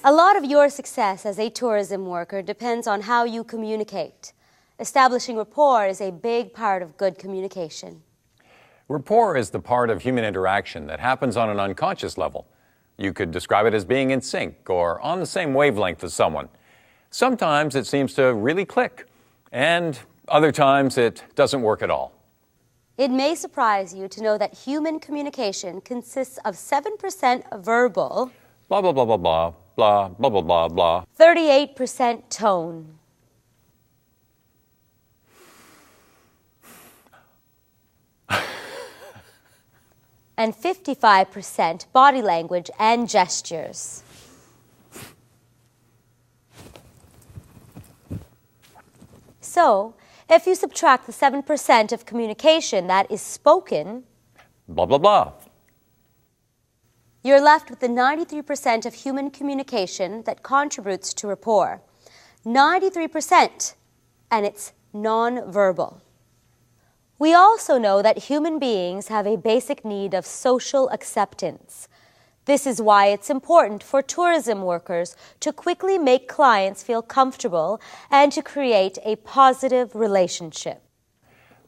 A lot of your success as a tourism worker depends on how you communicate. Establishing rapport is a big part of good communication. Rapport is the part of human interaction that happens on an unconscious level. You could describe it as being in sync or on the same wavelength as someone. Sometimes it seems to really click, and other times it doesn't work at all. It may surprise you to know that human communication consists of 7% verbal, Blah, blah, blah, blah, blah, blah, blah, blah, blah, blah. 38% tone, and 55% body language and gestures. So, if you subtract the 7% of communication that is spoken, Blah, blah, blah. you're left with the 93% of human communication that contributes to rapport. 93%, and it's non-verbal. We also know that human beings have a basic need of social acceptance. This is why it's important for tourism workers to quickly make clients feel comfortable and to create a positive relationship.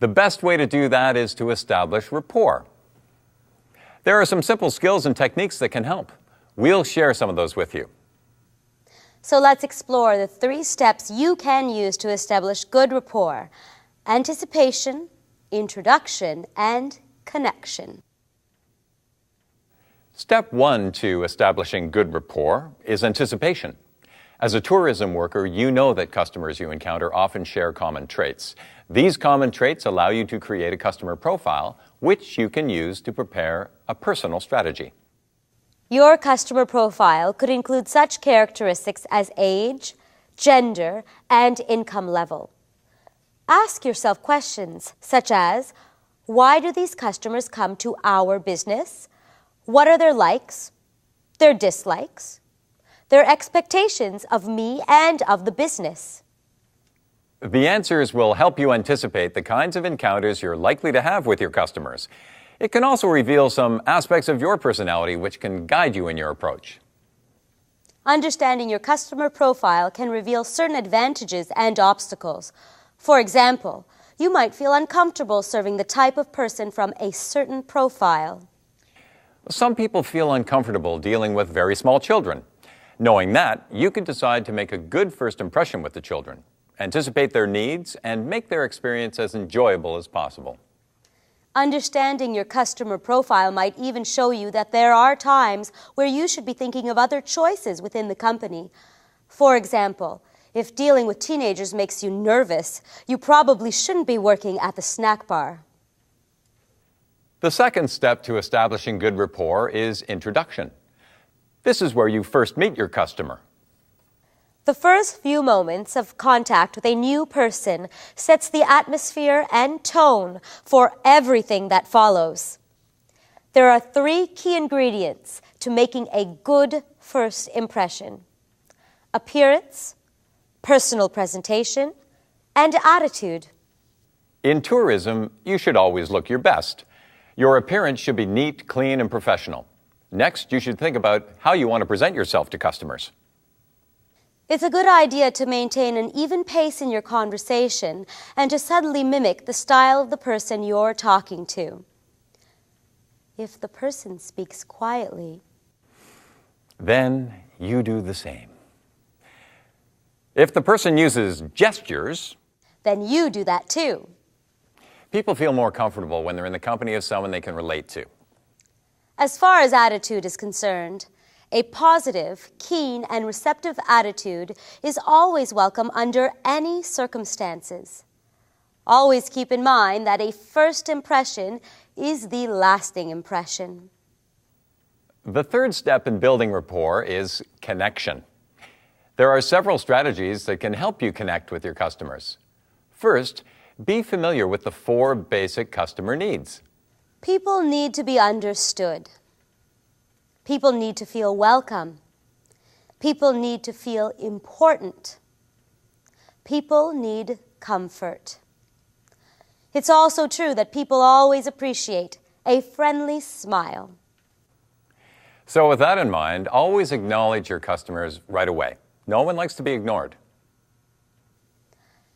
The best way to do that is to establish rapport. There are some simple skills and techniques that can help. We'll share some of those with you. So let's explore the 3 steps you can use to establish good rapport: anticipation, introduction, and connection. Step 1 to establishing good rapport is anticipation. As a tourism worker, you know that customers you encounter often share common traits. These common traits allow you to create a customer profile, which you can use to prepare a personal strategy. Your customer profile could include such characteristics as age, gender, and income level. Ask yourself questions such as, why do these customers come to our business? What are their likes, their dislikes, their expectations of me and of the business? The answers will help you anticipate the kinds of encounters you're likely to have with your customers. It can also reveal some aspects of your personality which can guide you in your approach. Understanding your customer profile can reveal certain advantages and obstacles. For example, you might feel uncomfortable serving the type of person from a certain profile. Some people feel uncomfortable dealing with very small children. Knowing that, you can decide to make a good first impression with the children, anticipate their needs, and make their experience as enjoyable as possible. Understanding your customer profile might even show you that there are times where you should be thinking of other choices within the company. For example, if dealing with teenagers makes you nervous, you probably shouldn't be working at the snack bar. The second step to establishing good rapport is introduction. This is where you first meet your customer. The first few moments of contact with a new person sets the atmosphere and tone for everything that follows. There are 3 key ingredients to making a good first impression: appearance, personal presentation, and attitude. In tourism, you should always look your best. Your appearance should be neat, clean, and professional. Next, you should think about how you want to present yourself to customers. It's a good idea to maintain an even pace in your conversation and to subtly mimic the style of the person you're talking to. If the person speaks quietly, then you do the same. If the person uses gestures, then you do that too. people feel more comfortable when they're in the company of someone they can relate to. As far as attitude is concerned, a positive, keen, and receptive attitude is always welcome under any circumstances. Always keep in mind that a first impression is the lasting impression. The third step in building rapport is connection. There are several strategies that can help you connect with your customers. First, be familiar with the 4 basic customer needs. People need to be understood. People need to feel welcome. People need to feel important. People need comfort. It's also true that people always appreciate a friendly smile. So with that in mind, always acknowledge your customers right away. No one likes to be ignored.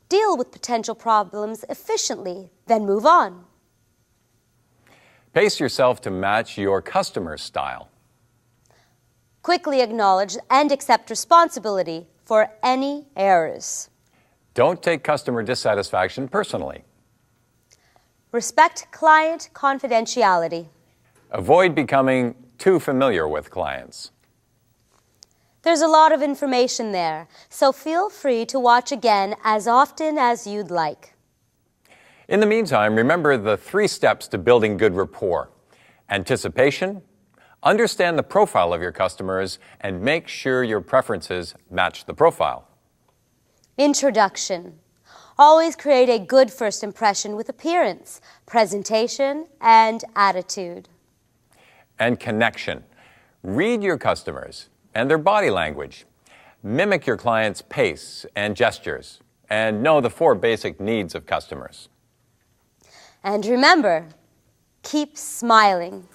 Deal with potential problems efficiently, then move on. Pace yourself to match your customer's style. Quickly acknowledge and accept responsibility for any errors. Don't take customer dissatisfaction personally. Respect client confidentiality. Avoid becoming too familiar with clients. There's a lot of information there, so feel free to watch again as often as you'd like. In the meantime, remember the 3 steps to building good rapport: anticipation, understand the profile of your customers, and make sure your preferences match the profile. Introduction. Always create a good first impression with appearance, presentation, and attitude. And connection. Read your customers and their body language. Mimic your client's pace and gestures, and know the 4 basic needs of customers. And remember, keep smiling.